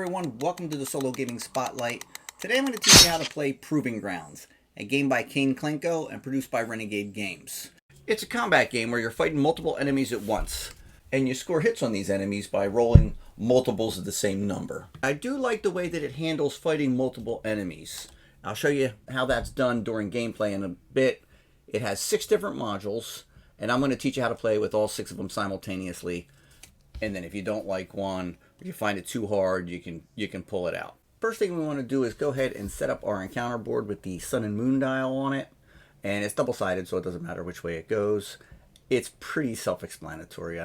everyone, welcome to the Solo Gaming Spotlight. Today I'm going to teach you how to play Proving Grounds, a game by Kane Klenko and produced by Renegade Games. It's a combat game where you're fighting multiple enemies at once, and you score hits on these enemies by rolling multiples of the same number. I do like the way that it handles fighting multiple enemies. I'll show you how that's done during gameplay in a bit. It has 6 different modules, and I'm going to teach you how to play with all 6 of them simultaneously. And then if you don't like one, or you find it too hard, you can pull it out. First thing we want to do is go ahead and set up our encounter board with the sun and moon dial on it. And it's double-sided, so it doesn't matter which way it goes. It's pretty self-explanatory.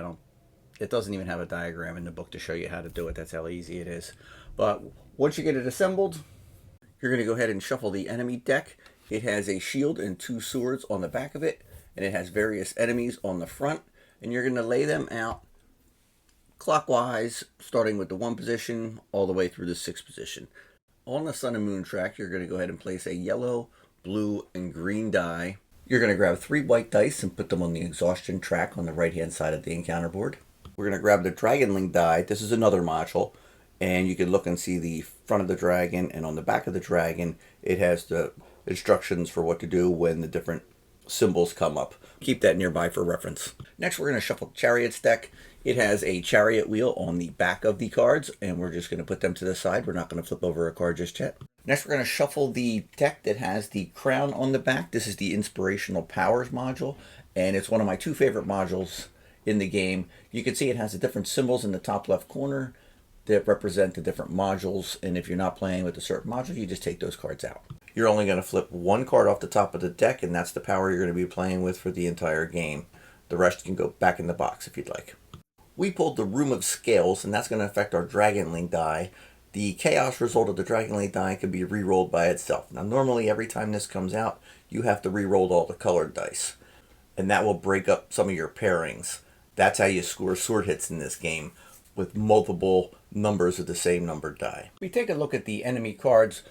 It doesn't even have a diagram in the book to show you how to do it. That's how easy it is. But once you get it assembled, you're going to go ahead and shuffle the enemy deck. It has a shield and 2 swords on the back of it, and it has various enemies on the front. And you're going to lay them out clockwise, starting with the 1 position all the way through the 6 position. On the sun and moon track, you're going to go ahead and place a yellow, blue, and green die. You're going to grab 3 white dice and put them on the exhaustion track on the right-hand side of the encounter board. We're going to grab the Dragonling die. This is another module, and you can look and see the front of the dragon, and on the back of the dragon, it has the instructions for what to do when the different symbols come up. Keep that nearby for reference. Next, we're going to shuffle Chariots deck. It has a chariot wheel on the back of the cards, and we're just going to put them to the side. We're not going to flip over a card just yet. Next, we're going to shuffle the deck that has the crown on the back. This is the Inspirational Powers module, and it's one of my 2 favorite modules in the game. You can see it has the different symbols in the top left corner that represent the different modules, and if you're not playing with a certain module, you just take those cards out. You're only going to flip 1 card off the top of the deck, and that's the power you're going to be playing with for the entire game. The rest can go back in the box if you'd like. We pulled the Room of Scales, and that's going to affect our Dragonling die. The chaos result of the Dragonling die can be re-rolled by itself. Now, normally every time this comes out, you have to re-roll all the colored dice, and that will break up some of your pairings. That's how you score sword hits in this game, with multiple numbers of the same numbered die. We take a look at the enemy cards.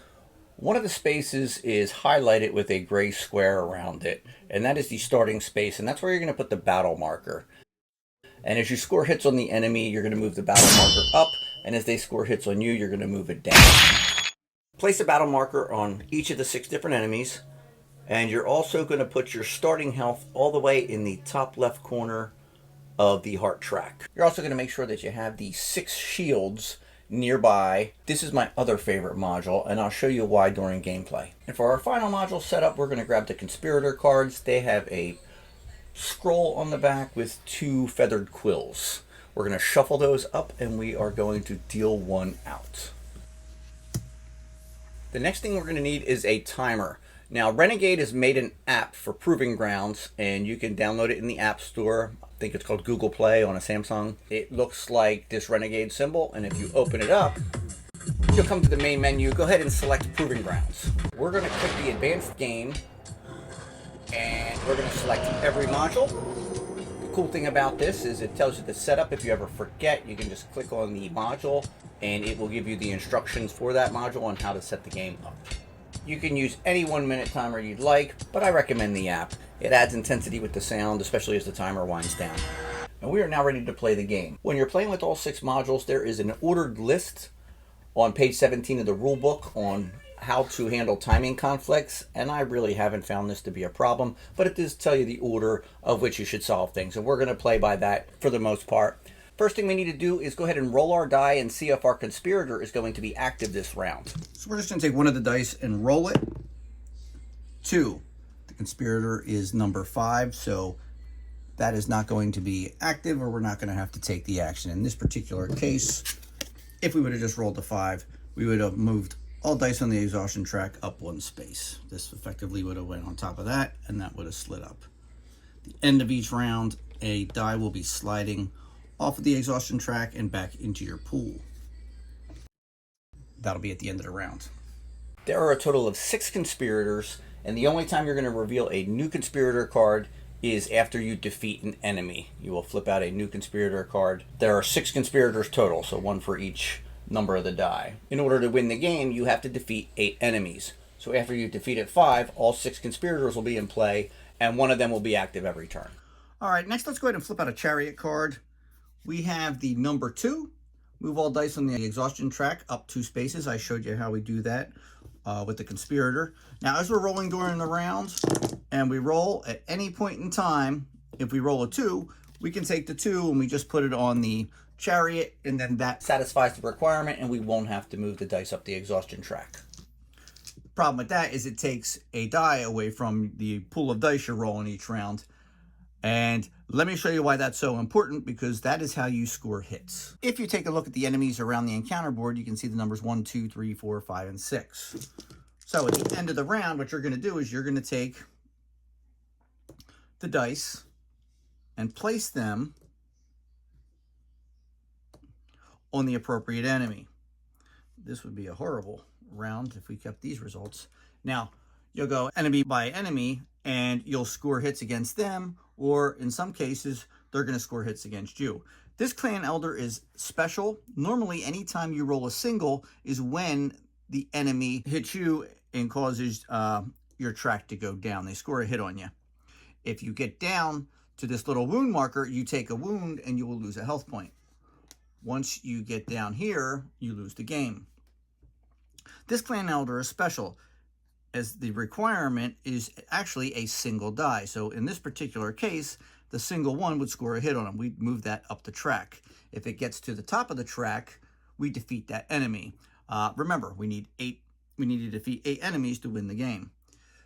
One of the spaces is highlighted with a gray square around it, and that is the starting space, and that's where you're going to put the battle marker. And as you score hits on the enemy, you're going to move the battle marker up, and as they score hits on you, you're going to move it down. Place a battle marker on each of the 6 different enemies, and you're also going to put your starting health all the way in the top left corner of the heart track. You're also going to make sure that you have the 6 shields nearby. This is my other favorite module, and I'll show you why during gameplay. And for our final module setup, we're going to grab the Conspirator cards. They have a scroll on the back with 2 feathered quills. We're going to shuffle those up, and we are going to deal 1 out. The next thing we're going to need is a timer. Now, Renegade has made an app for Proving Grounds, and you can download it in the App Store. I think it's called Google Play on a Samsung. It looks like this Renegade symbol, and if you open it up, you'll come to the main menu. Go ahead and select Proving Grounds. We're going to click the Advanced Game, and we're going to select every module. The cool thing about this is it tells you the setup. If you ever forget, you can just click on the module, and it will give you the instructions for that module on how to set the game up. You can use any 1-minute timer you'd like, but I recommend the app. It adds intensity with the sound, especially as the timer winds down. And we are now ready to play the game. When you're playing with all 6 modules, there is an ordered list on page 17 of the rulebook on how to handle timing conflicts, and I really haven't found this to be a problem, but it does tell you the order of which you should solve things, and we're going to play by that for the most part. First thing we need to do is go ahead and roll our die and see if our Conspirator is going to be active this round. So we're just going to take one of the dice and roll it. 2. The Conspirator is number 5, so that is not going to be active, or we're not going to have to take the action. In this particular case, if we would have just rolled a 5, we would have moved all dice on the exhaustion track up 1 space. This effectively would have went on top of that, and that would have slid up. At the end of each round, a die will be sliding off of the exhaustion track and back into your pool. That'll be at the end of the round. There are a total of 6 Conspirators, and the only time you're going to reveal a new Conspirator card is after you defeat an enemy. You will flip out a new Conspirator card. There are 6 Conspirators total, so 1 for each number of the die. In order to win the game, you have to defeat 8 enemies. So after you defeated 5, all 6 Conspirators will be in play, and 1 of them will be active every turn. All right, next let's go ahead and flip out a Chariot card. We have the number 2, Move all dice on the exhaustion track up 2 spaces. I showed you how we do that with the conspirator. Now, as we're rolling during the round, and we roll at any point in time, if we roll a 2, we can take the 2 and we just put it on the chariot, and then that satisfies the requirement, and we won't have to move the dice up the exhaustion track. The problem with that is it takes a die away from the pool of dice you're rolling each round. And let me show you why that's so important, because that is how you score hits. If you take a look at the enemies around the encounter board, you can see the numbers 1, 2, 3, 4, 5, and 6. So at the end of the round, what you're going to do is you're going to take the dice and place them on the appropriate enemy. This would be a horrible round if we kept these results. Now, you'll go enemy by enemy, and you'll score hits against them, or in some cases, they're going to score hits against you. This Clan Elder is special. Normally, anytime you roll a single is when the enemy hits you and causes your track to go down. They score a hit on you. If you get down to this little wound marker, you take a wound and you will lose a health point. Once you get down here, you lose the game. This Clan Elder is special, as the requirement is actually a single die. So in this particular case, the single one would score a hit on him. We'd move that up the track. If it gets to the top of the track, we defeat that enemy. Remember, we need to defeat 8 enemies to win the game.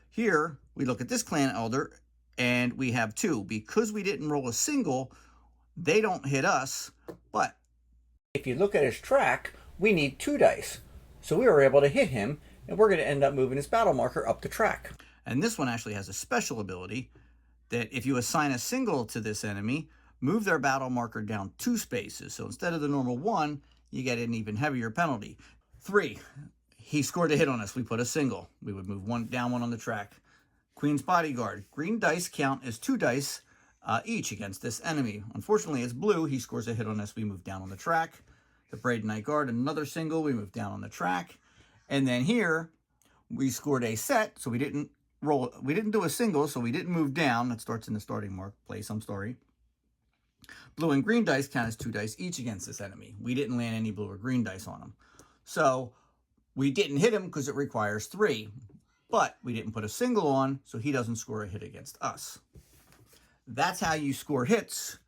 Here, we look at this Clan Elder, and we have 2. Because we didn't roll a single, they don't hit us, but if you look at his track, we need 2 dice. So we were able to hit him, and we're going to end up moving his battle marker up the track. And this one actually has a special ability that if you assign a single to this enemy, move their battle marker down 2 spaces. So instead of the normal 1, you get an even heavier penalty. 3, he scored a hit on us. We put a single. We would move 1 down 1 on the track. Queen's Bodyguard. Green dice count as 2 dice each against this enemy. Unfortunately, it's blue. He scores a hit on us. We move down on the track. The Braden Knight Guard, another single. We move down on the track. And then here, we scored a set, so we didn't do a single, so we didn't move down. That starts in the starting place, I'm sorry. Blue and green dice count as 2 dice each against this enemy. We didn't land any blue or green dice on him. So we didn't hit him because it requires 3. But we didn't put a single on, so he doesn't score a hit against us. That's how you score hits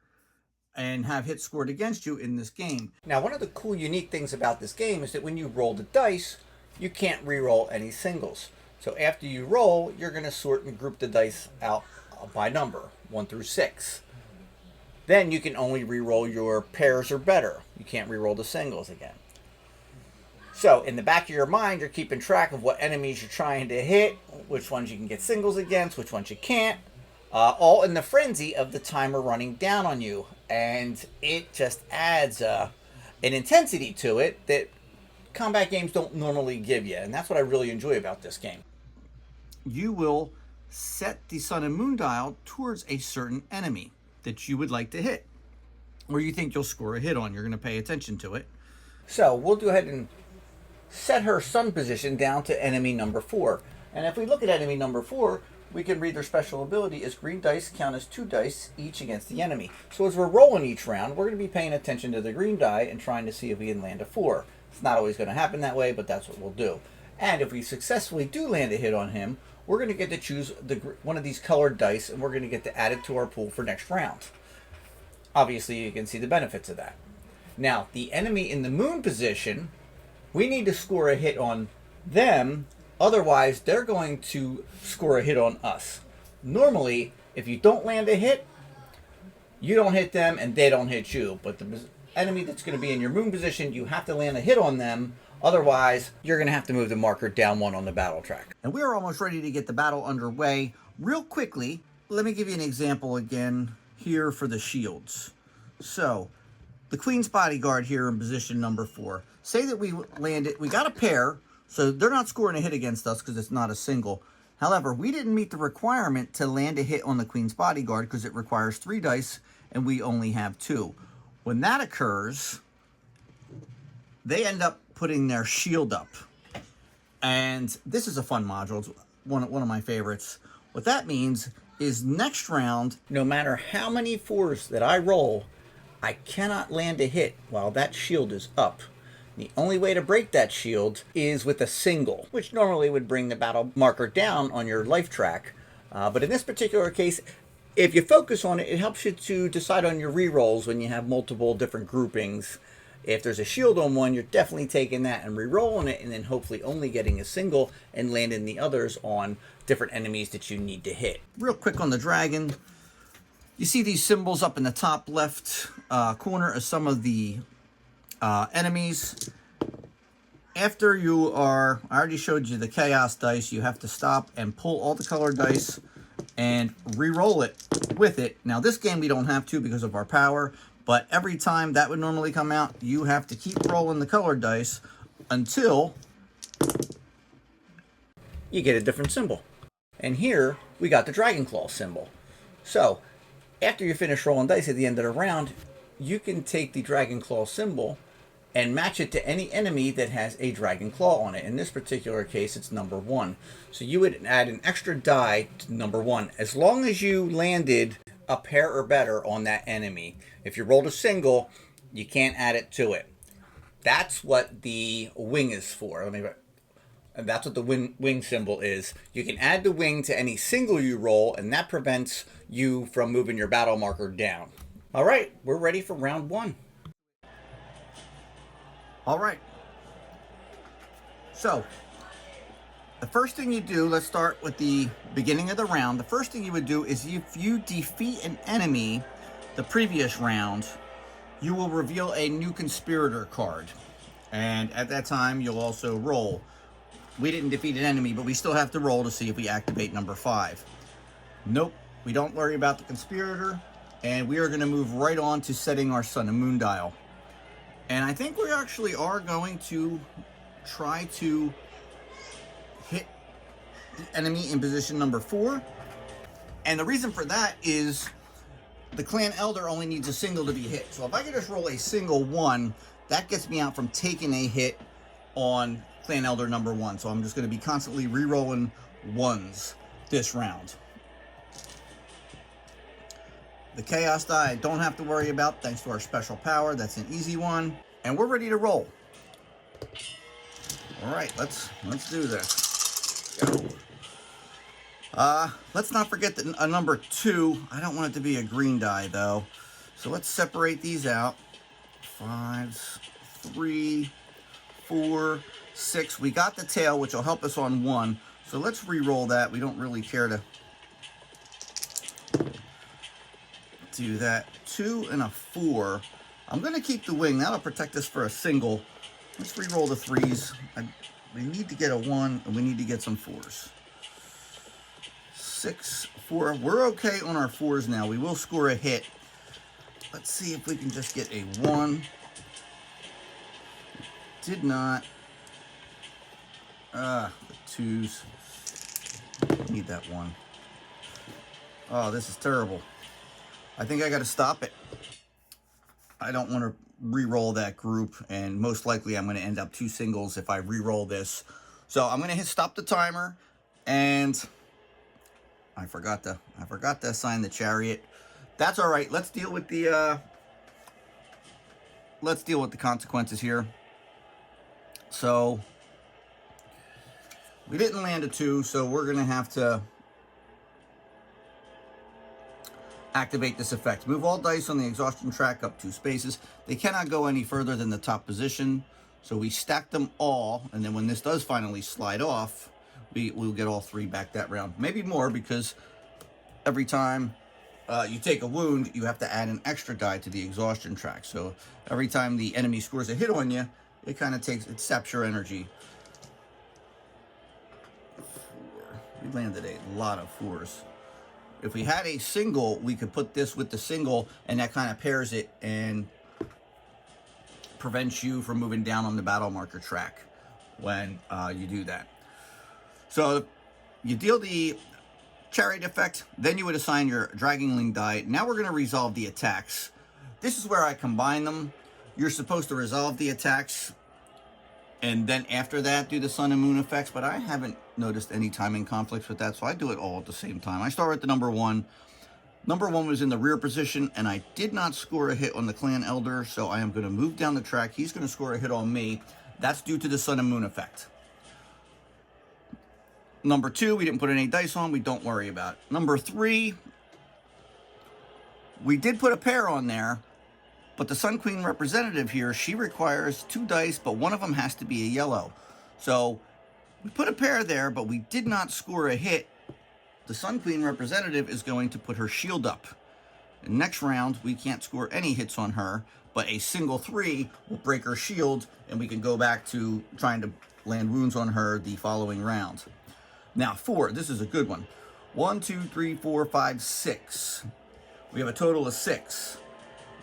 and have hits scored against you in this game. Now, one of the cool, unique things about this game is that when you roll the dice, you can't re-roll any singles. So after you roll, you're going to sort and group the dice out by number, 1 through 6. Then you can only re-roll your pairs or better. You can't re-roll the singles again. So in the back of your mind, you're keeping track of what enemies you're trying to hit, which ones you can get singles against, which ones you can't, all in the frenzy of the timer running down on you. And it just adds an intensity to it that combat games don't normally give you, and that's what I really enjoy about this game. You will set the sun and moon dial towards a certain enemy that you would like to hit, or you think you'll score a hit on. You're going to pay attention to it. So we'll go ahead and set her sun position down to enemy number 4. And if we look at enemy number 4, we can read their special ability as green dice count as 2 dice each against the enemy. So as we're rolling each round, we're going to be paying attention to the green die and trying to see if we can land a 4. It's not always going to happen that way, but that's what we'll do. And if we successfully do land a hit on him, we're going to get to choose one of these colored dice, and we're going to get to add it to our pool for next round. Obviously, you can see the benefits of that. Now, the enemy in the moon position, we need to score a hit on them. Otherwise, they're going to score a hit on us. Normally, if you don't land a hit, you don't hit them and they don't hit you. But the enemy that's going to be in your moon position, you have to land a hit on them. Otherwise, you're going to have to move the marker down 1 on the battle track. And we're almost ready to get the battle underway. Real quickly, let me give you an example again here for the shields. So, the Queen's Bodyguard here in position number 4. Say that we landed, we got a pair, so they're not scoring a hit against us because it's not a single. However, we didn't meet the requirement to land a hit on the Queen's Bodyguard because it requires 3 dice and we only have 2. When that occurs, they end up putting their shield up. And this is a fun module. It's one of my favorites. What that means is next round, no matter how many 4s that I roll, I cannot land a hit while that shield is up. The only way to break that shield is with a single, which normally would bring the battle marker down on your life track. But in this particular case, if you focus on it, it helps you to decide on your rerolls when you have multiple different groupings. If there's a shield on one, you're definitely taking that and rerolling it, and then hopefully only getting a single and landing the others on different enemies that you need to hit. Real quick on the dragon, you see these symbols up in the top left corner of some of the enemies. After you are, I already showed you the chaos dice, you have to stop and pull all the colored dice and re-roll it with it. Now this game we don't have to because of our power, but every time that would normally come out, you have to keep rolling the colored dice until you get a different symbol. And here we got the Dragon Claw symbol. So after you finish rolling dice at the end of the round, you can take the Dragon Claw symbol and match it to any enemy that has a Dragon Claw on it. In this particular case, it's number 1. So you would add an extra die to number 1, as long as you landed a pair or better on that enemy. If you rolled a single, you can't add it to it. That's what the wing is for. And that's what the wing symbol is. You can add the wing to any single you roll, and that prevents you from moving your battle marker down. All right, we're ready for round 1. All right. So, the first thing you do, let's start with the beginning of the round. The first thing you would do is if you defeat an enemy the previous round, you will reveal a new conspirator card. And at that time, you'll also roll. We didn't defeat an enemy, but we still have to roll to see if we activate number 5. Nope, we don't worry about the conspirator. And we are going to move right on to setting our sun and moon dial. And I think we actually are going to try to hit the enemy in position number 4. And the reason for that is the Clan Elder only needs a single to be hit. So if I could just roll a single 1, that gets me out from taking a hit on Clan Elder number 1. So I'm just going to be constantly re-rolling 1s this round. The Chaos die I don't have to worry about thanks to our special power. That's an easy one. And we're ready to roll. All right, let's do this. Go. Let's not forget that a number 2. I don't want it to be a green die though. So let's separate these out. 5, 3, 4, 6. We got the tail, which will help us on 1. So let's re-roll that. We don't really care to do that. 2 and a 4. I'm going to keep the wing. That'll protect us for a single. Let's re-roll the 3s. We need to get a 1, and we need to get some 4s. 6, 4. We're okay on our 4s now. We will score a hit. Let's see if we can just get a 1. Did not. The 2s. Need that 1. Oh, this is terrible. I think I got to stop it. I don't want to re-roll that group, and most likely I'm going to end up 2 singles if I re-roll this. So I'm going to hit stop the timer, and I forgot to assign the chariot. That's all right. Let's deal with the consequences here. So we didn't land a 2, so we're going to have to activate this effect. Move all dice on the exhaustion track up 2 spaces. They cannot go any further than the top position. So we stack them all, and then when this does finally slide off, we'll get all 3 back that round. Maybe more, because every time you take a wound, you have to add an extra die to the exhaustion track. So every time the enemy scores a hit on you, it kind of saps your energy. 4. We landed a lot of 4s. If we had a single, we could put this with the single, and that kind of pairs it and prevents you from moving down on the battle marker track when you do that. So you deal the chariot effect, then you would assign your Dragonling die. Now we're going to resolve the attacks. This is where I combine them. You're supposed to resolve the attacks and then after that do the sun and moon effects, but I haven't noticed any timing conflicts with that, so I do it all at the same time. I start with the number 1, Number 1 was in the rear position, and I did not score a hit on the Clan Elder, so I am going to move down the track. He's going to score a hit on me. That's due to the Sun and Moon effect. Number 2, we didn't put any dice on. We don't worry about it. Number 3, we did put a pair on there, but the Sun Queen representative here, she requires 2 dice, but one of them has to be a yellow. So we put a pair there, but we did not score a hit. The Sun Queen representative is going to put her shield up. And next round, we can't score any hits on her, but a single 3 will break her shield, and we can go back to trying to land wounds on her the following round. Now, 4, this is a good one. 1, 2, 3, 4, 5, 6. We have a total of 6.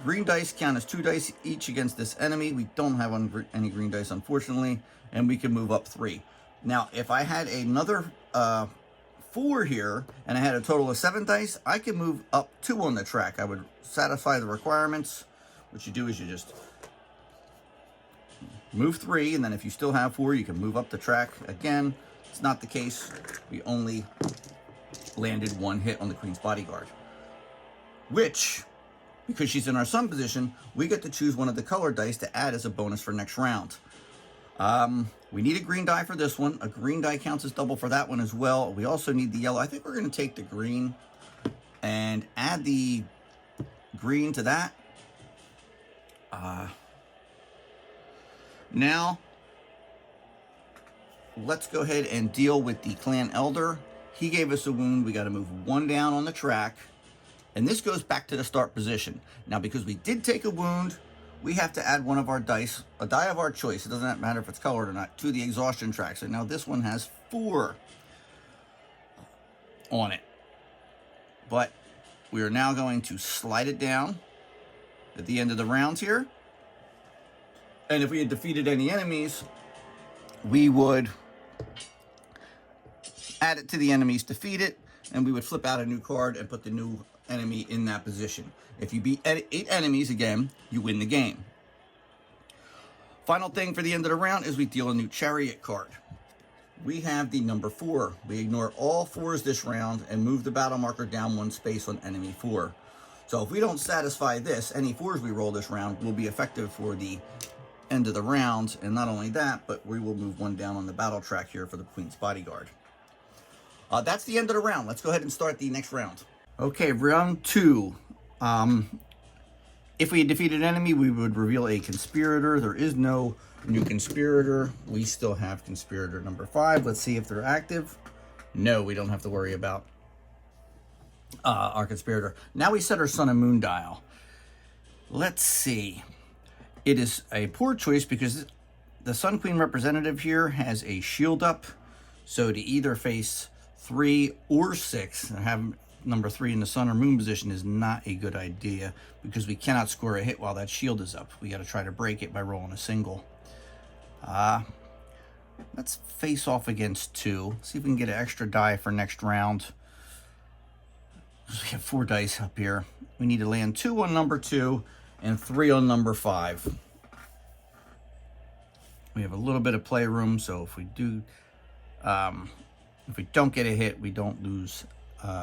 Green dice count as 2 dice each against this enemy. We don't have any green dice, unfortunately, and we can move up 3. Now, if I had another 4 here, and I had a total of 7 dice, I can move up 2 on the track. I would satisfy the requirements. What you do is you just move 3, and then if you still have 4, you can move up the track again. It's not the case. We only landed 1 hit on the Queen's Bodyguard, which, because she's in our Sun position, we get to choose one of the color dice to add as a bonus for next round. We need a green die for this one. A green die counts as double for that one as well. We also need the yellow. I think we're going to take the green and add the green to that. Now, let's go ahead and deal with the Clan Elder. He gave us a wound. We got to move 1 down on the track. And this goes back to the start position. Now, because we did take a wound, we have to add one of our dice, a die of our choice, it doesn't matter if it's colored or not, to the exhaustion track. So now this one has 4 on it. But we are now going to slide it down at the end of the round here. And if we had defeated any enemies, we would add it to the enemy's defeated, and we would flip out a new card and put the new enemy in that position. If you beat 8 enemies again, you win the game. Final thing for the end of the round is we deal a new Chariot card. We have the number 4. We ignore all 4s this round and move the battle marker down 1 space on enemy 4. So if we don't satisfy this, any 4s we roll this round will be effective for the end of the round. And not only that, but we will move 1 down on the battle track here for the Queen's Bodyguard. That's the end of the round. Let's go ahead and start the next round. Okay, round 2. If we had defeated an enemy, we would reveal a conspirator. There is no new conspirator. We still have conspirator number 5. Let's see if they're active. No, we don't have to worry about our conspirator. Now we set our Sun and Moon dial. Let's see. It is a poor choice because the Sun Queen representative here has a shield up. So to either face 3 or 6 and have number 3 in the Sun or Moon position is not a good idea because we cannot score a hit while that shield is up. We got to try to break it by rolling a single. Let's face off against 2. See if we can get an extra die for next round. We have 4 dice up here. We need to land 2 on number 2 and 3 on number 5. We have a little bit of playroom, so if we do, if we don't get a hit, we don't lose.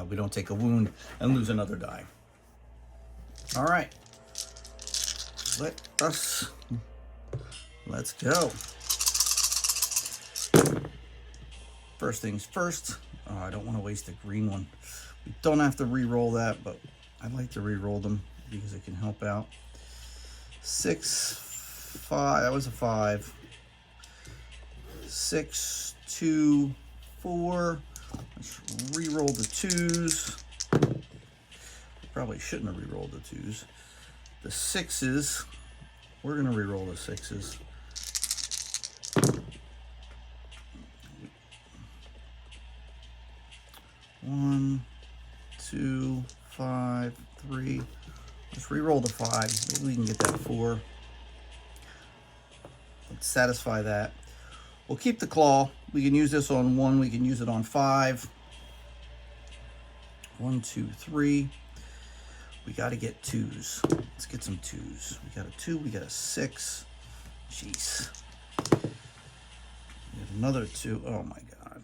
We don't take a wound and lose another die. All right, let's go. First things first. I don't want to waste a green one. We don't have to re-roll that, but I'd like to re-roll them because it can help out. 6, 5. That was a 5. 6, 2, 4. Let's re-roll the 2s. Probably shouldn't have re-rolled the 2s. The 6s. We're going to re-roll the 6s. One, 2, 5, 3. Let's re-roll the 5. Maybe we can get that 4. Let's satisfy that. We'll keep the claw. We can use this on 1. We can use it on 5. 1, 2, 3. We got to get 2s. Let's get some 2s. We got a 2. We got a 6. Jeez. We have another 2. Oh my God.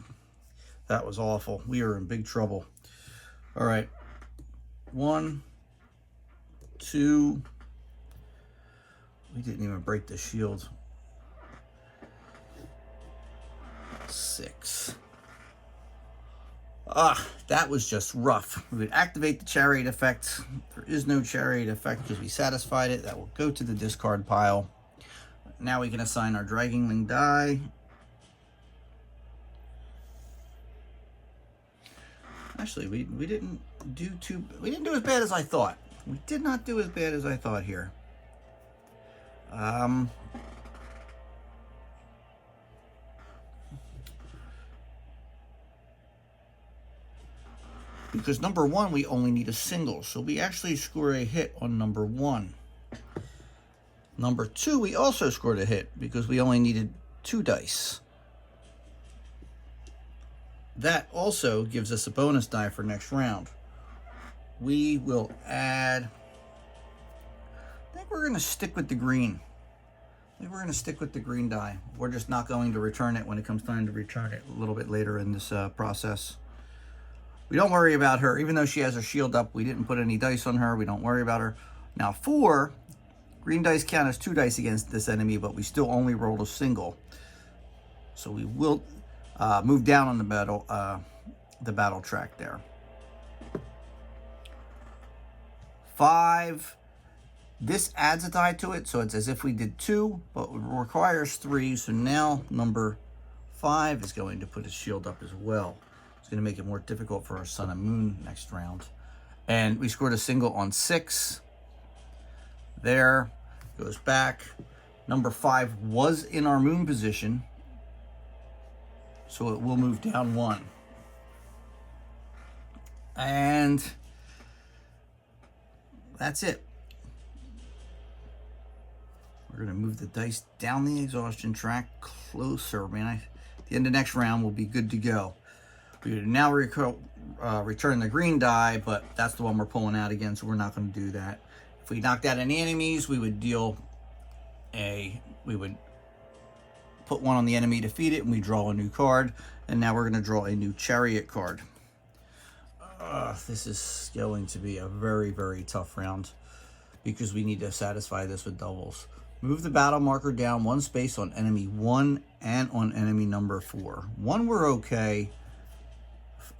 That was awful. We are in big trouble. All right. 1, 2. We didn't even break the shield. 6. That was just rough. We would activate the chariot effect. There is no chariot effect because we satisfied it. That will go to the discard pile. Now we can assign our Dragongling die. Actually, we didn't do as bad as I thought. We did not do as bad as I thought here. Because number 1, we only need a single. So we actually score a hit on number 1. Number 2, we also scored a hit because we only needed 2 dice. That also gives us a bonus die for next round. We will add... I think we're going to stick with the green. Die. We're just not going to return it when it comes time to return it a little bit later in this process. We don't worry about her. Even though she has her shield up, we didn't put any dice on her. We don't worry about her. Now 4, green dice count as 2 dice against this enemy, but we still only rolled a single. So we will move down on the battle track there. 5. This adds a die to it, so it's as if we did 2, but it requires 3. So now number 5 is going to put his shield up as well. It's going to make it more difficult for our Sun and Moon next round. And we scored a single on 6. There. Goes back. Number 5 was in our Moon position, so it will move down 1. And that's it. We're going to move the dice down the exhaustion track closer. At the end of next round, we'll be good to go. We would now return the green die, but that's the one we're pulling out again, so we're not going to do that. If we knocked out any enemies, we would put one on the enemy, defeat it, and we draw a new card. And now we're going to draw a new chariot card. This is going to be a very, very tough round because we need to satisfy this with doubles. Move the battle marker down 1 space on enemy 1 and on enemy number 4. 1, we're okay.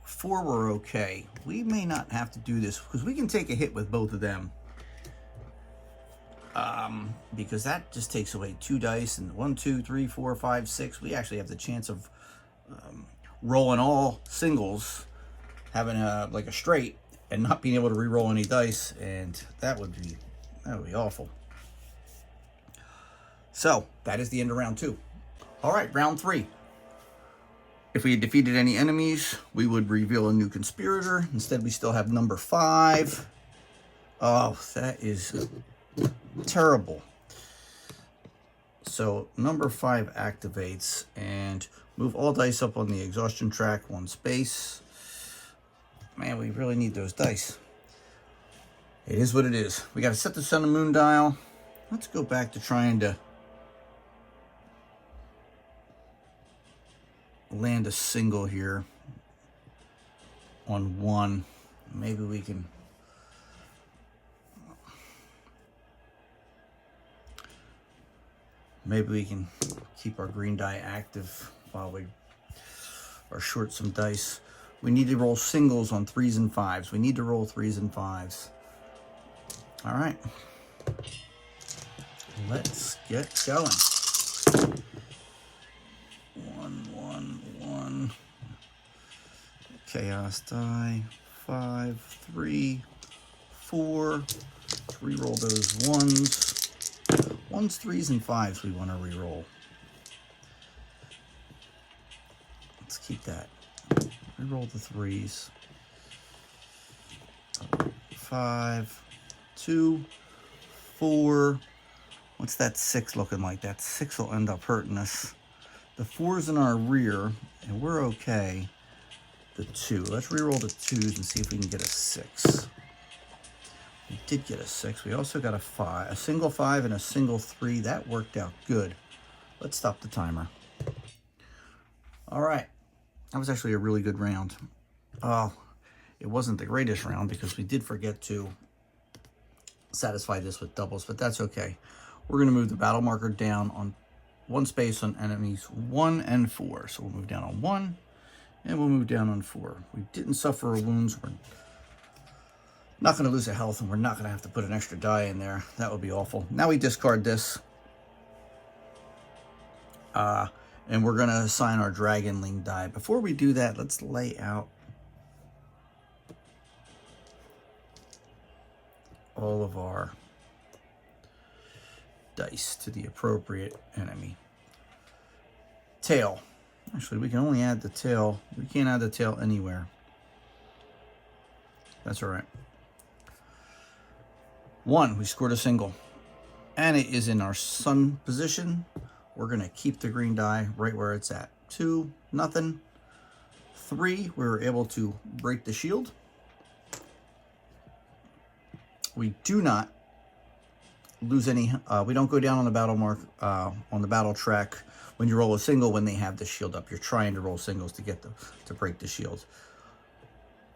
4, we're okay. We may not have to do this because we can take a hit with both of them. Because that just takes away 2 dice, and 1, 2, 3, 4, 5, 6. We actually have the chance of rolling all singles, having like a straight, and not being able to re-roll any dice, and that would be awful. So that is the end of round 2. All right, round 3. If we had defeated any enemies, we would reveal a new conspirator. Instead, we still have number 5. Oh, that is terrible. So number 5 activates, and move all dice up on the exhaustion track 1 space. Man, we really need those dice. It is what it is. We got to set the Sun and Moon dial. Let's go back to trying to land a single here on 1. Maybe we can keep our green die active while we are short some dice. We need to roll singles on 3s and 5s. We need to roll 3s and 5s. All right. Let's get going. 1. Chaos die. 5, 3, 4. Let's re-roll those 1s. 1s, 3s, and 5s we want to re-roll. Let's keep that. Re-roll the 3s. 5, 2, 4. What's that 6 looking like? That 6 will end up hurting us. The 4's in our rear, and we're okay. The 2. Let's re-roll the 2s and see if we can get a 6. We did get a 6. We also got a 5. A single 5 and a single 3. That worked out good. Let's stop the timer. All right. That was actually a really good round. Oh, It wasn't the greatest round because we did forget to satisfy this with doubles, but that's okay. We're going to move the battle marker down on one space on enemies 1 and 4. So we'll move down on 1 and we'll move down on 4. We didn't suffer wounds. We're not going to lose a health, and we're not going to have to put an extra die in there. That would be awful. Now we discard this. And we're going to assign our Dragonling die. Before we do that, let's lay out all of our dice to the appropriate enemy. Tail. Actually, we can only add the tail. We can't add the tail anywhere. That's all right. 1, we scored a single. And it is in our sun position. We're going to keep the green die right where it's at. 2, nothing. 3, we were able to break the shield. We do not lose any, we don't go down on the battle mark, on the battle track when you roll a single when they have the shield up. You're trying to roll singles to get to break the shield.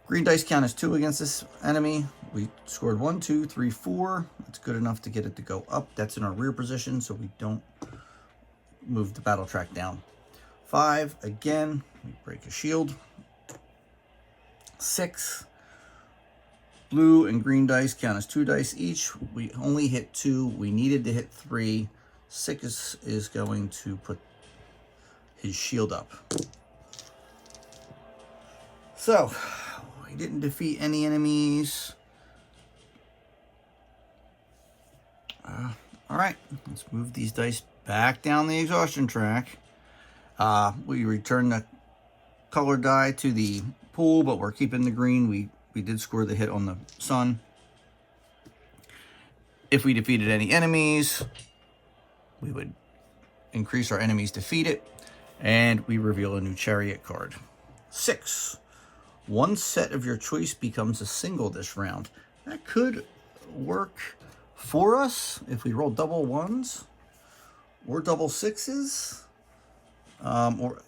Green dice count as 2 against this enemy. We scored 1, 2, 3, 4. That's good enough to get it to go up. That's in our rear position, so we don't move the battle track down. 5, again, we break a shield. 6, blue and green dice count as 2 dice each. We only hit 2. We needed to hit 3. 6 is going to put his shield up. So, we didn't defeat any enemies. All right, let's move these dice back down the exhaustion track. We return the color die to the pool, but we're keeping the green. We did score the hit on the sun. If we defeated any enemies, we would increase our enemies defeated, and we reveal a new chariot card. 6, 1 set of your choice becomes a single this round. That could work for us if we roll double 1s or double 6s, or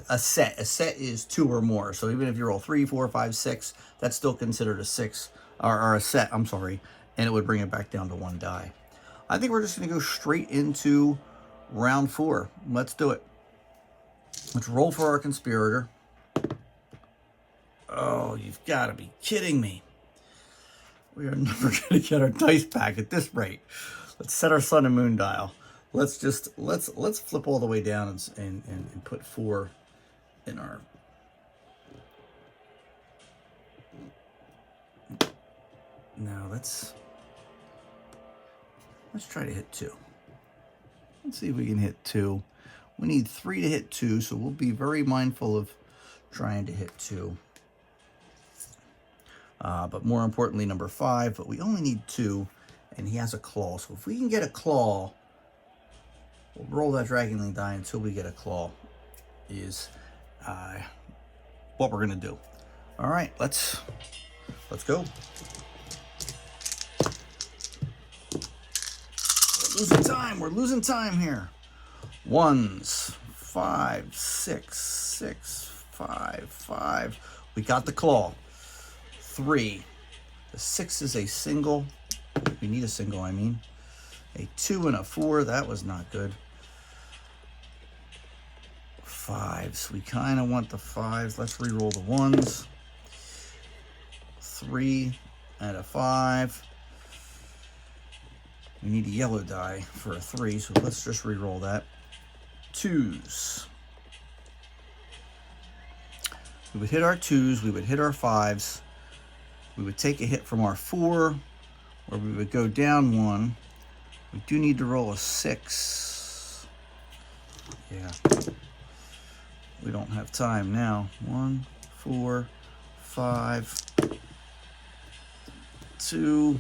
a set. A set is 2 or more. So even if you roll 3, 4, 5, 6, that's still considered a 6 or a set. I'm sorry, and it would bring it back down to 1 die. I think we're just going to go straight into round 4. Let's do it. Let's roll for our conspirator. Oh, you've got to be kidding me. We are never going to get our dice back at this rate. Let's set our sun and moon dial. Let's flip all the way down and put 4 in our. Now let's try to hit 2. Let's see if we can hit 2. We need 3 to hit 2, so we'll be very mindful of trying to hit 2. But more importantly, number 5, but we only need 2, and he has a claw. So if we can get a claw, we'll roll that Dragonling die until we get a claw, is what we're going to do. All right, let's go. We're losing time here. 1s, 5, 6, 6, 5, 5. We got the claw. 3. The 6 is a single. We need a single, I mean. A 2 and a 4. That was not good. 5s. We kind of want the 5s. Let's re-roll the 1s. 3 and a 5. We need a yellow die for a 3, so let's just re-roll that. 2s. We would hit our 2s. We would hit our 5s. We would take a hit from our 4, or we would go down 1. We do need to roll a 6. Yeah. We don't have time now. 1, 4, 5, 2.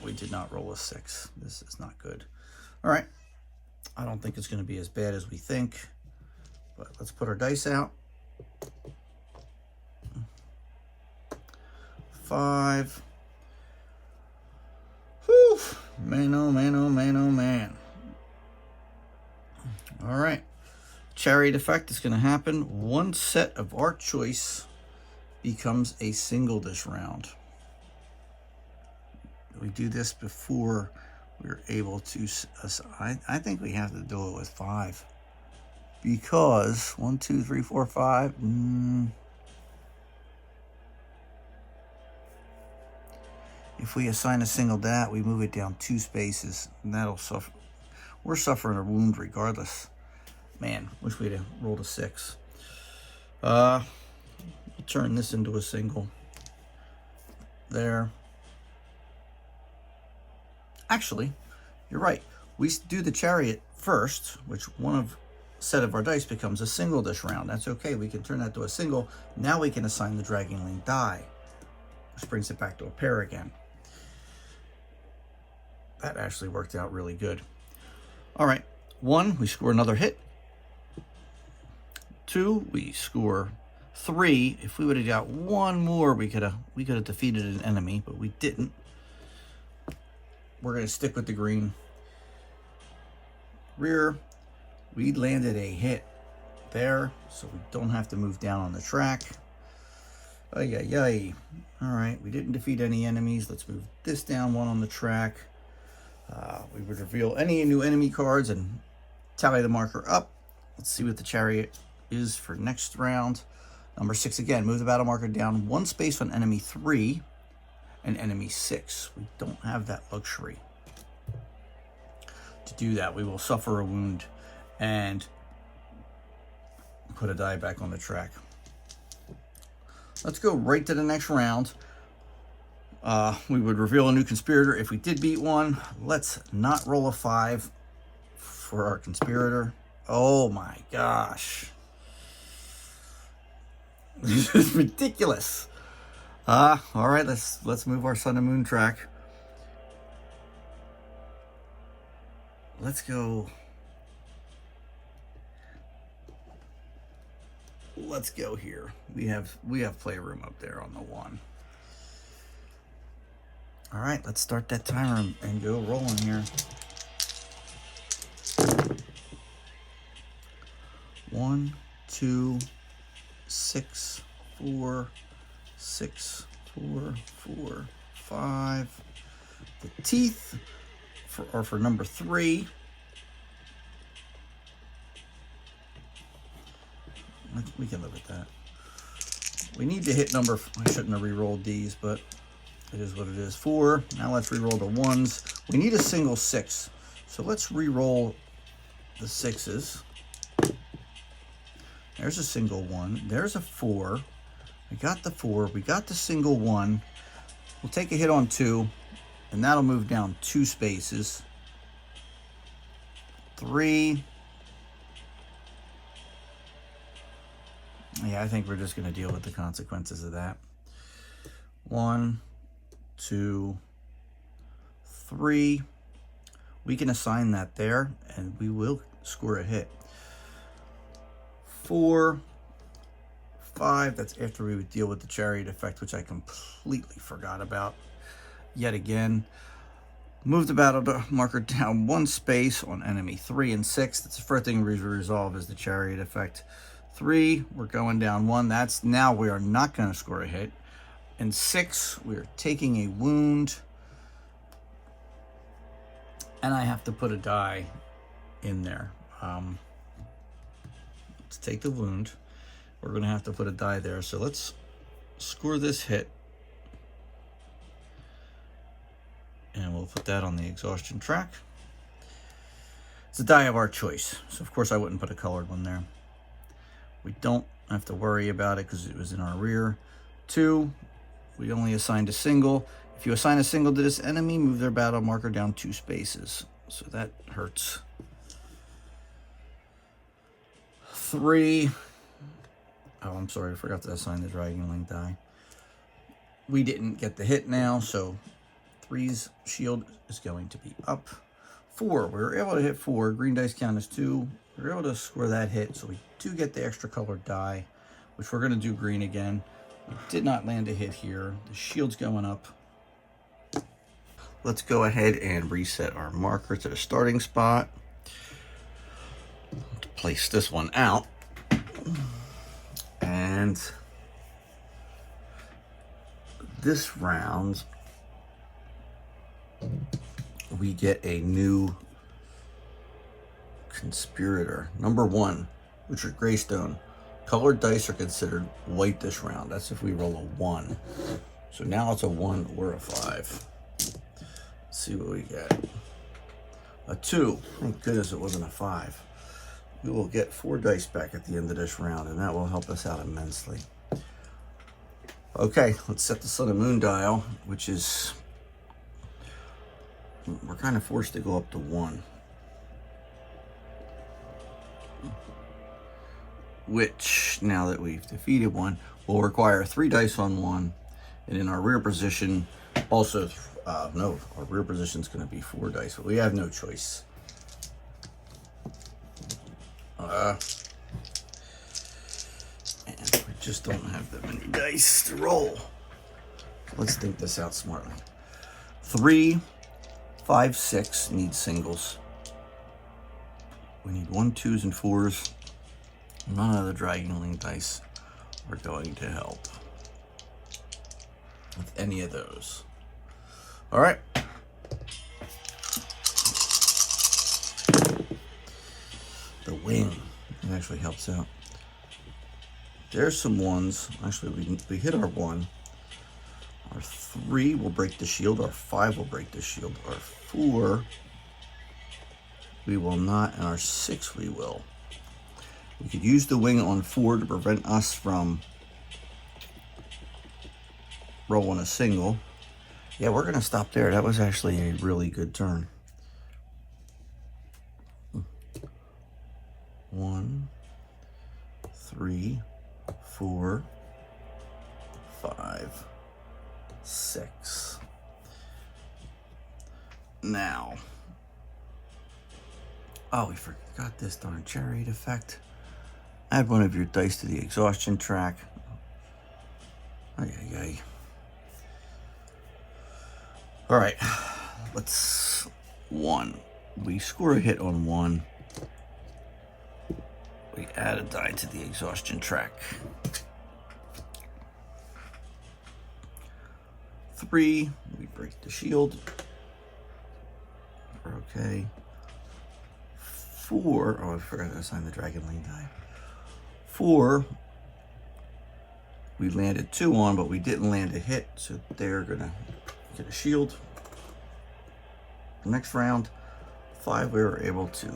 We did not roll a 6. This is not good. All right. I don't think it's going to be as bad as we think, but let's put our dice out. 5. Whew. Man, oh man, oh man, oh man. All right. Chariot effect is going to happen. 1 set of our choice becomes a single dish round. We do this before we're able to, I think we have to do it with 5. Because 1, 2, 3, 4, 5. If we assign a single dat, we move it down 2 spaces, and that'll suffer. We're suffering a wound regardless. Man, wish we'd have rolled a 6. We'll turn this into a single. There. Actually, you're right. We do the chariot first, which set of our dice becomes a single dish round. That's okay. We can turn that to a single. Now we can assign the Dragging Link die, which brings it back to a pair again. That actually worked out really good. All right. 1, we score another hit. 2, we score 3. If we would have got 1 more, we could have defeated an enemy, but we didn't. We're going to stick with the green. Rear, we landed a hit there, so we don't have to move down on the track. Ay, ay, ay. All right, we didn't defeat any enemies. Let's move this down 1 on the track. We would reveal any new enemy cards and tally the marker up. Let's see what the chariot is for next round. Number 6 again, move the battle marker down 1 space on enemy 3 and enemy 6. We don't have that luxury. To do that, we will suffer a wound and put a die back on the track. Let's go right to the next round. We would reveal a new conspirator if we did beat one. Let's not roll a 5 for our conspirator. Oh my gosh. This is ridiculous. All right, let's move our Sun and Moon track. Let's go. Let's go here. We have playroom up there on the 1. All right, let's start that timer and go rolling here. 1, 2, 6, 4, 6, 4, 4, 5. The teeth are for number 3. We can live with that. We need to hit number, I shouldn't have re-rolled these, but it is what it is. 4. Now let's re-roll the 1s. We need a single 6. So let's re-roll the 6s. There's a single 1. There's a 4. We got the 4. We got the single 1. We'll take a hit on 2, and that'll move down 2 spaces. 3. Yeah, I think we're just going to deal with the consequences of that. 1, 2, 3. We can assign that there, and we will score a hit. 4, 5. That's after we would deal with the chariot effect, which I completely forgot about yet again. Move the battle marker down 1 space on enemy 3 and 6. That's the first thing we resolve is the chariot effect. 3, we're going down 1. That's now we are not going to score a hit. And 6, we're taking a wound. And I have to put a die in there. Let's take the wound. We're going to have to put a die there. So let's score this hit. And we'll put that on the exhaustion track. It's a die of our choice. So of course I wouldn't put a colored one there. We don't have to worry about it because it was in our rear. 2, we only assigned a single. If you assign a single to this enemy, move their battle marker down 2 spaces. So that hurts. 3. Oh, I'm sorry, I forgot to assign the Dragging Link die. We didn't get the hit now, so 3's shield is going to be up. 4, we were able to hit 4. Green dice count is 2. We were able to score that hit, so we do get the extra colored die, which we're going to do green again. We did not land a hit here. The shield's going up. Let's go ahead and reset our marker to the starting spot. To place this one out. And this round, we get a new conspirator. Number 1, Richard Greystone. Colored dice are considered white this round. That's if we roll a 1. So now it's a 1 or a 5. Let's see what we get. A 2. Thank goodness it wasn't a 5. We will get 4 dice back at the end of this round, and that will help us out immensely. Okay, let's set the Sun and Moon dial, which is, we're kind of forced to go up to 1. Which, now that we've defeated 1, will require 3 dice on 1. And in our rear position, also, no, our rear position is going to be 4 dice, but we have no choice. And we just don't have that many dice to roll. Let's think this out smartly. 3, 5, 6 need singles. We need 1, 2s, and 4s. None of the Dragon Link dice are going to help with any of those. All right. The wing, it actually helps out. There's some 1s. Actually, we hit our 1. Our 3 will break the shield. Our 5 will break the shield. Our 4, we will not. And our 6, we will. We could use the wing on 4 to prevent us from rolling a single. Yeah, we're going to stop there. That was actually a really good turn. 1, 3, 4, 5, 6. Now, oh, we forgot this darn chariot effect. Add 1 of your dice to the exhaustion track. Ay. All right, let's 1. We score a hit on 1. We add a die to the exhaustion track. 3, we break the shield. Okay. 4, oh, I forgot to assign the Dragon Link die. 4, we landed 2 on, but we didn't land a hit, so they're gonna get a shield. Next round, 5, we were able to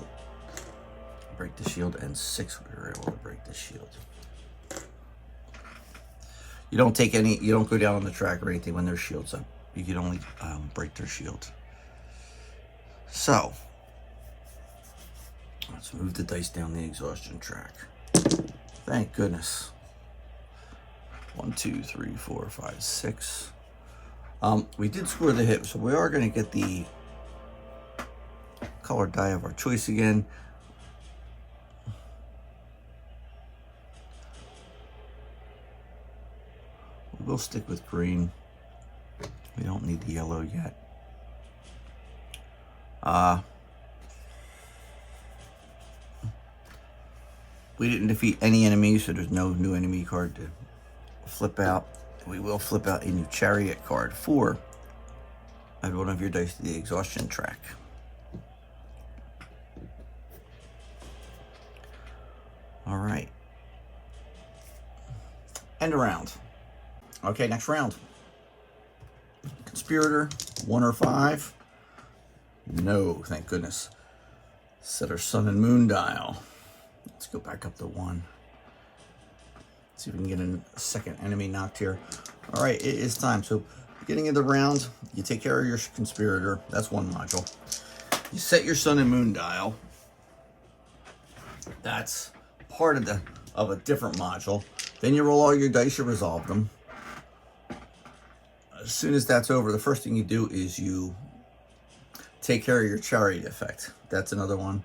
break the shield, and 6, we were able to break the shield. You don't take any, you don't go down on the track or anything when their shield's up. You can only break their shield. So, let's move the dice down the exhaustion track. Thank goodness. 1, 2, 3, 4, 5, 6. We did score the hit, so we are going to get the colored die of our choice again. We'll stick with green. We don't need the yellow yet. We didn't defeat any enemies, so there's no new enemy card to flip out. We will flip out a new chariot card. 4, add 1 of your dice to the exhaustion track. All right. End of round. Okay, next round. Conspirator, 1 or 5. No, thank goodness. Set our Sun and Moon dial. Let's go back up to 1. See if we can get a second enemy knocked here. All right, it is time. So, beginning of the round, you take care of your Conspirator. That's 1 module. You set your Sun and Moon dial. That's part of a different module. Then you roll all your dice, you resolve them. As soon as that's over, the first thing you do is you take care of your chariot effect. That's another one.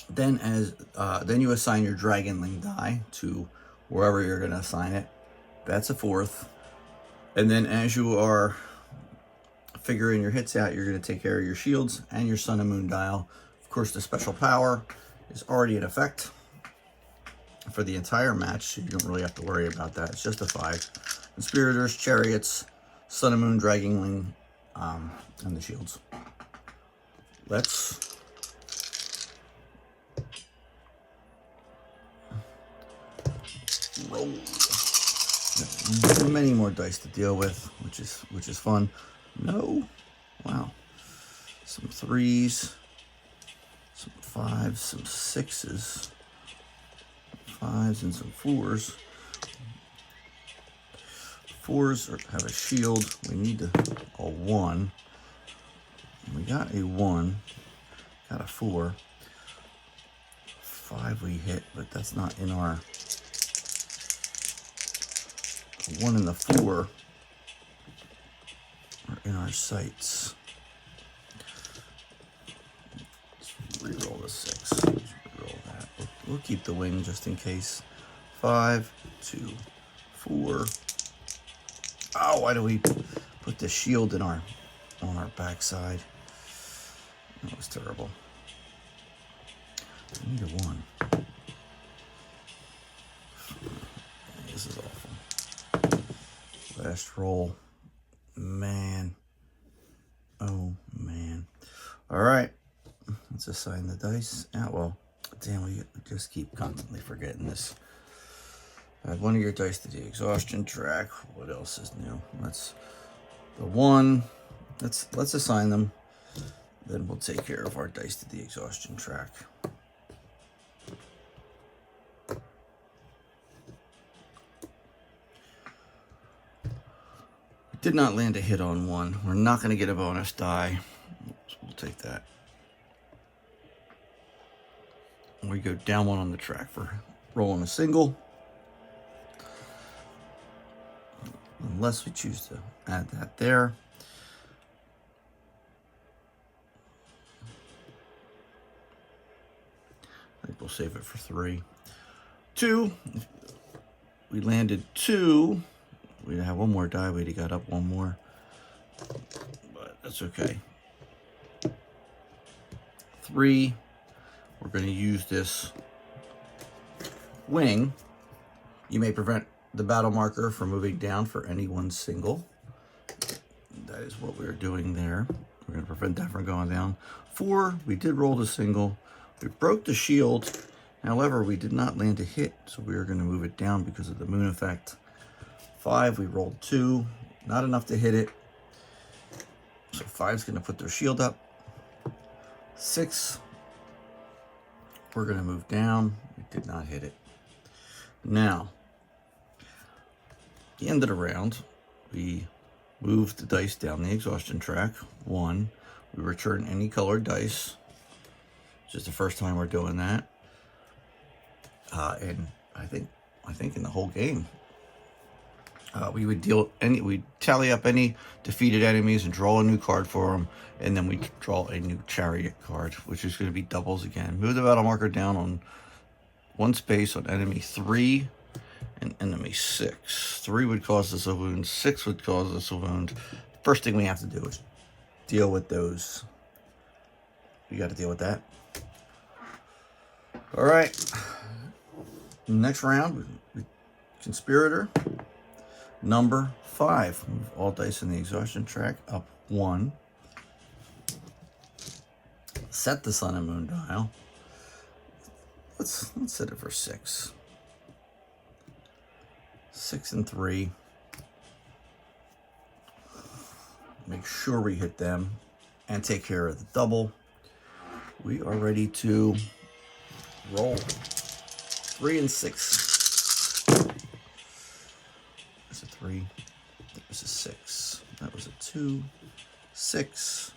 Then then you assign your Dragon Link die to wherever you're going to assign it. That's a 4th. And then as you are figuring your hits out, you're going to take care of your shields and your Sun and Moon dial. Of course, the special power is already in effect for the entire match, so you don't really have to worry about that. It's just a 5. Conspirators, Chariots, Sun and Moon, Dragging Wing, and the shields. Let's roll. Many more dice to deal with, which is fun. No, wow. Some 3s, some 5s, some 6s, 5s, and some 4s. 4s have a shield. We need a 1. We got a 1. Got a 4. 5 we hit, but that's not in our... 1 and the 4 are in our sights. Let's reroll the 6. Let's reroll that. We'll keep the wing just in case. 5, 2, 4. Oh, why do we put the shield on our backside? That was terrible. I need a 1. This is awful. Last roll. Man. Oh, man. All right. Let's assign the dice. Ah, well, damn, we just keep constantly forgetting this. Add one of your dice to the exhaustion track. What else is new? Let's the 1. Let's assign them. Then we'll take care of our dice to the exhaustion track. Did not land a hit on 1. We're not going to get a bonus die. So we'll take that. We go down 1 on the track for rolling a single. Unless we choose to add that there. I think we'll save it for 3. 2. We landed 2. We'd have 1 more die. We'd have got up 1 more. But that's okay. 3. We're going to use this wing. You may prevent the battle marker from moving down for any 1 single. That is what we're doing there. We're going to prevent that from going down. 4. We did roll the single. We broke the shield. However, we did not land a hit, so we are going to move it down because of the moon effect. 5, we rolled 2, not enough to hit it. So 5's going to put their shield up. 6, we're going to move down. We did not hit it. Now, at the end of the round, we move the dice down the exhaustion track. 1, we return any colored dice. It's just the first time we're doing that. And I think in the whole game, we would we'd tally up any defeated enemies and draw a new card for them, and then we draw a new chariot card, which is going to be doubles again. Move the battle marker down on 1 space on enemy 3 and enemy 6. 3 would cause us a wound. 6 would cause us a wound. First thing we have to do is deal with those. We got to deal with that. All right. Next round, Conspirator. Number 5. Move all dice in the exhaustion track up 1. Set the Sun and Moon dial. Let's set it for 6. 6 and 3. Make sure we hit them and take care of the double. We are ready to roll. 3 and 6. There's a 3. There's a 6. That was a 2. 6.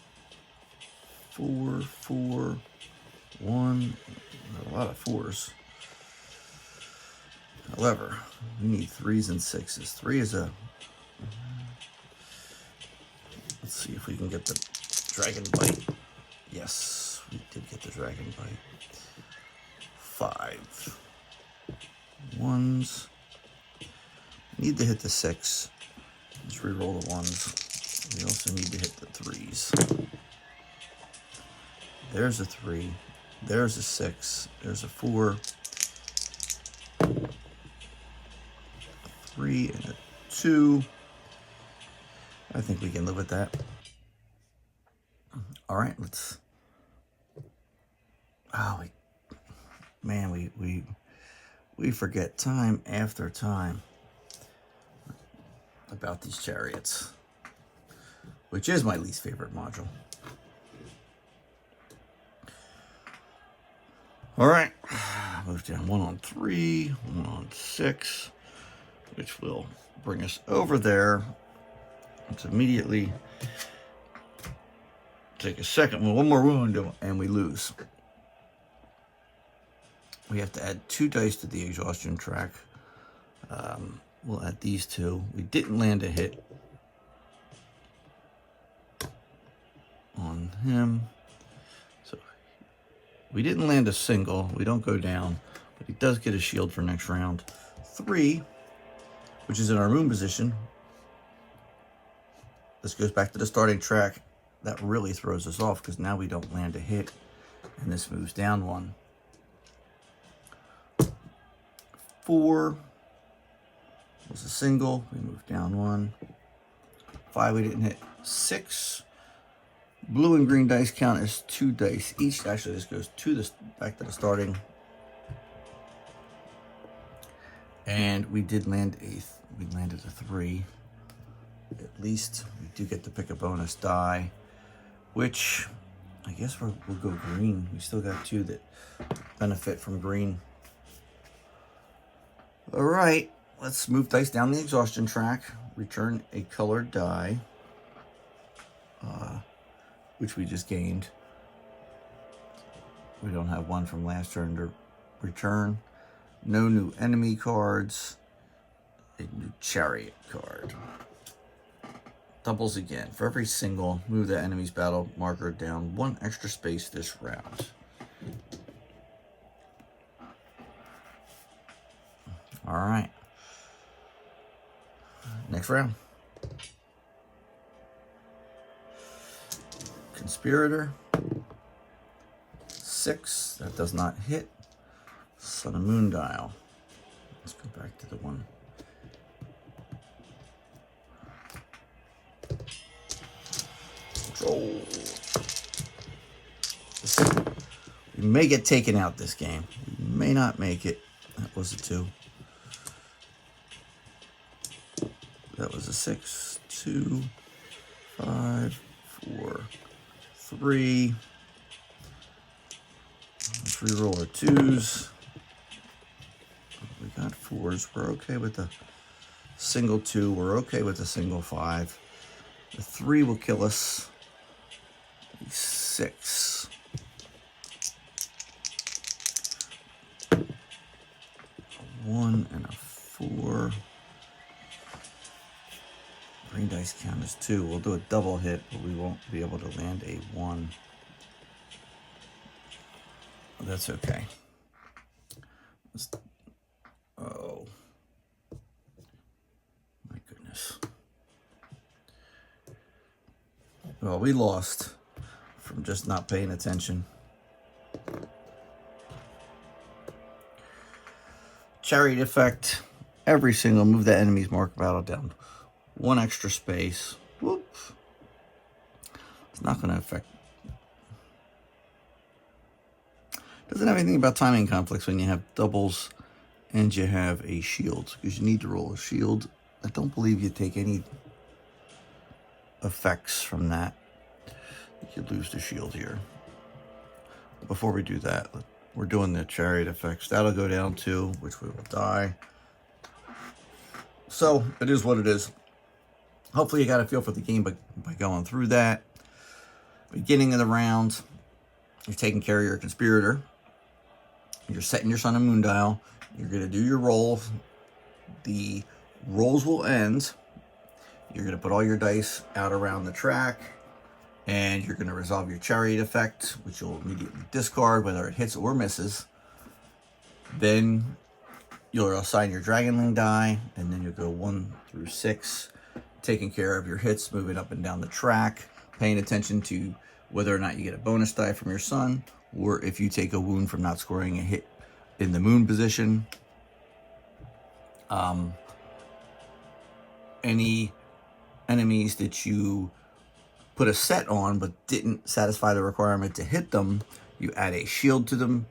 4. 4. 1. A lot of 4s. However, we need 3s and 6s. 3 is a... Let's see if we can get the Dragon Bite. Yes, we did get the Dragon Bite. 5. 1s. Need to hit the 6. Let's re-roll the 1s. We also need to hit the 3s. There's a 3. There's a 6. There's a 4. A 3 and a 2. I think we can live with that. All right, let's. Oh, man, we forget time after time about these chariots, which is my least favorite module. All right, move down 1 on 3, 1 on 6, which will bring us over there. Let's immediately take a second, one more wound, and we lose. We have to add 2 dice to the exhaustion track. We'll add these 2. We didn't land a hit on him. So we didn't land a single. We don't go down, but he does get a shield for next round. 3, which is in our moon position. This goes back to the starting track. That really throws us off because now we don't land a hit, and this moves down 1. 4 was a single. We move down 1. 5, we didn't hit. 6, blue and green dice count as 2 dice each. Actually, this goes back to the starting. And we did land we landed a 3. At least we do get to pick a bonus die, which I guess we'll go green. We still got 2 that benefit from green. All right, let's move dice down the exhaustion track. Return a colored die, which we just gained. We don't have one from last turn to return. No new enemy cards. A new chariot card. Doubles again. For every single, move the enemy's battle marker down 1 extra space this round. All right. Next round. Conspirator. 6. That does not hit. Sun and Moon Dial. Let's go back to the one. Control. We may get taken out this game. We may not make it. That was a 2. That was a 6, 2, 5, 4, 3. Let's re-roll our 2s. We got 4s. We're okay with the single 2. We're okay with the single 5. The 3 will kill us. 6. A 1 and a 4. Green dice count as 2. We'll do a double hit, but we won't be able to land a 1. That's okay. Oh. My goodness. Well, we lost from just not paying attention. Chariot effect. Every single move that enemy's mark battle down 1 extra space. Whoop. It's not going to affect. Doesn't have anything about timing conflicts when you have doubles and you have a shield, because you need to roll a shield. I don't believe you take any effects from that. You lose the shield here. Before we do that, we're doing the chariot effects. That'll go down 2, which we will die. So it is what it is. Hopefully you got a feel for the game by going through that. Beginning of the round, you're taking care of your conspirator. You're setting your Sun and Moon Dial. You're going to do your rolls. The rolls will end. You're going to put all your dice out around the track. And you're going to resolve your chariot effect, which you'll immediately discard, whether it hits or misses. Then you'll assign your Dragonling die. And then you'll go 1 through 6. Taking care of your hits, moving up and down the track, paying attention to whether or not you get a bonus die from your Sun, or if you take a wound from not scoring a hit in the moon position. any enemies that you put a set on but didn't satisfy the requirement to hit them, you add a shield to them,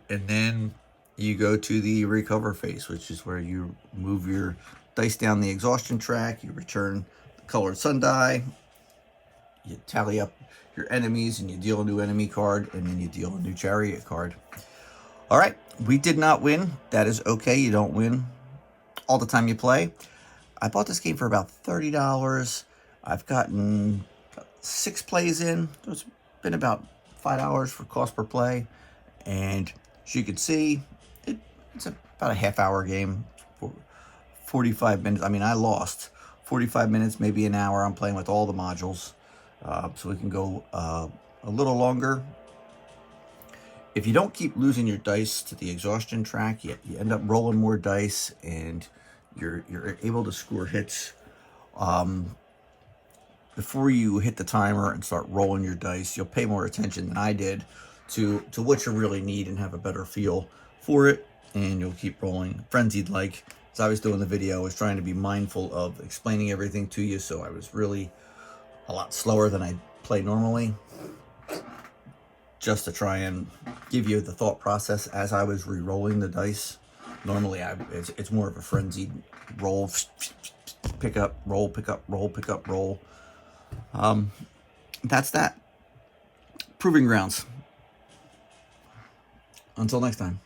and then you go to the recover phase, which is where you move your dice down the exhaustion track, you return the colored sun die, you tally up your enemies, and you deal a new enemy card, and then you deal a new chariot card. All right, we did not win. That is okay. You don't win all the time you play. I bought this game for about $30. I've gotten 6 plays in. It's been about $5 for cost per play. And as you can see, it's about a half-hour game, 45 minutes. I mean, I lost 45 minutes, maybe an hour. I'm playing with all the modules. So we can go a little longer. If you don't keep losing your dice to the exhaustion track, you end up rolling more dice, and you're able to score hits. Before you hit the timer and start rolling your dice, you'll pay more attention than I did to what you really need and have a better feel for it, and you'll keep rolling. Frenzied, like, as I was doing the video, I was trying to be mindful of explaining everything to you, so I was really a lot slower than I play normally, just to try and give you the thought process as I was re-rolling the dice. Normally, it's more of a frenzied roll, pick up, roll, pick up, roll, pick up, roll. That's that. Proving Grounds. Until next time.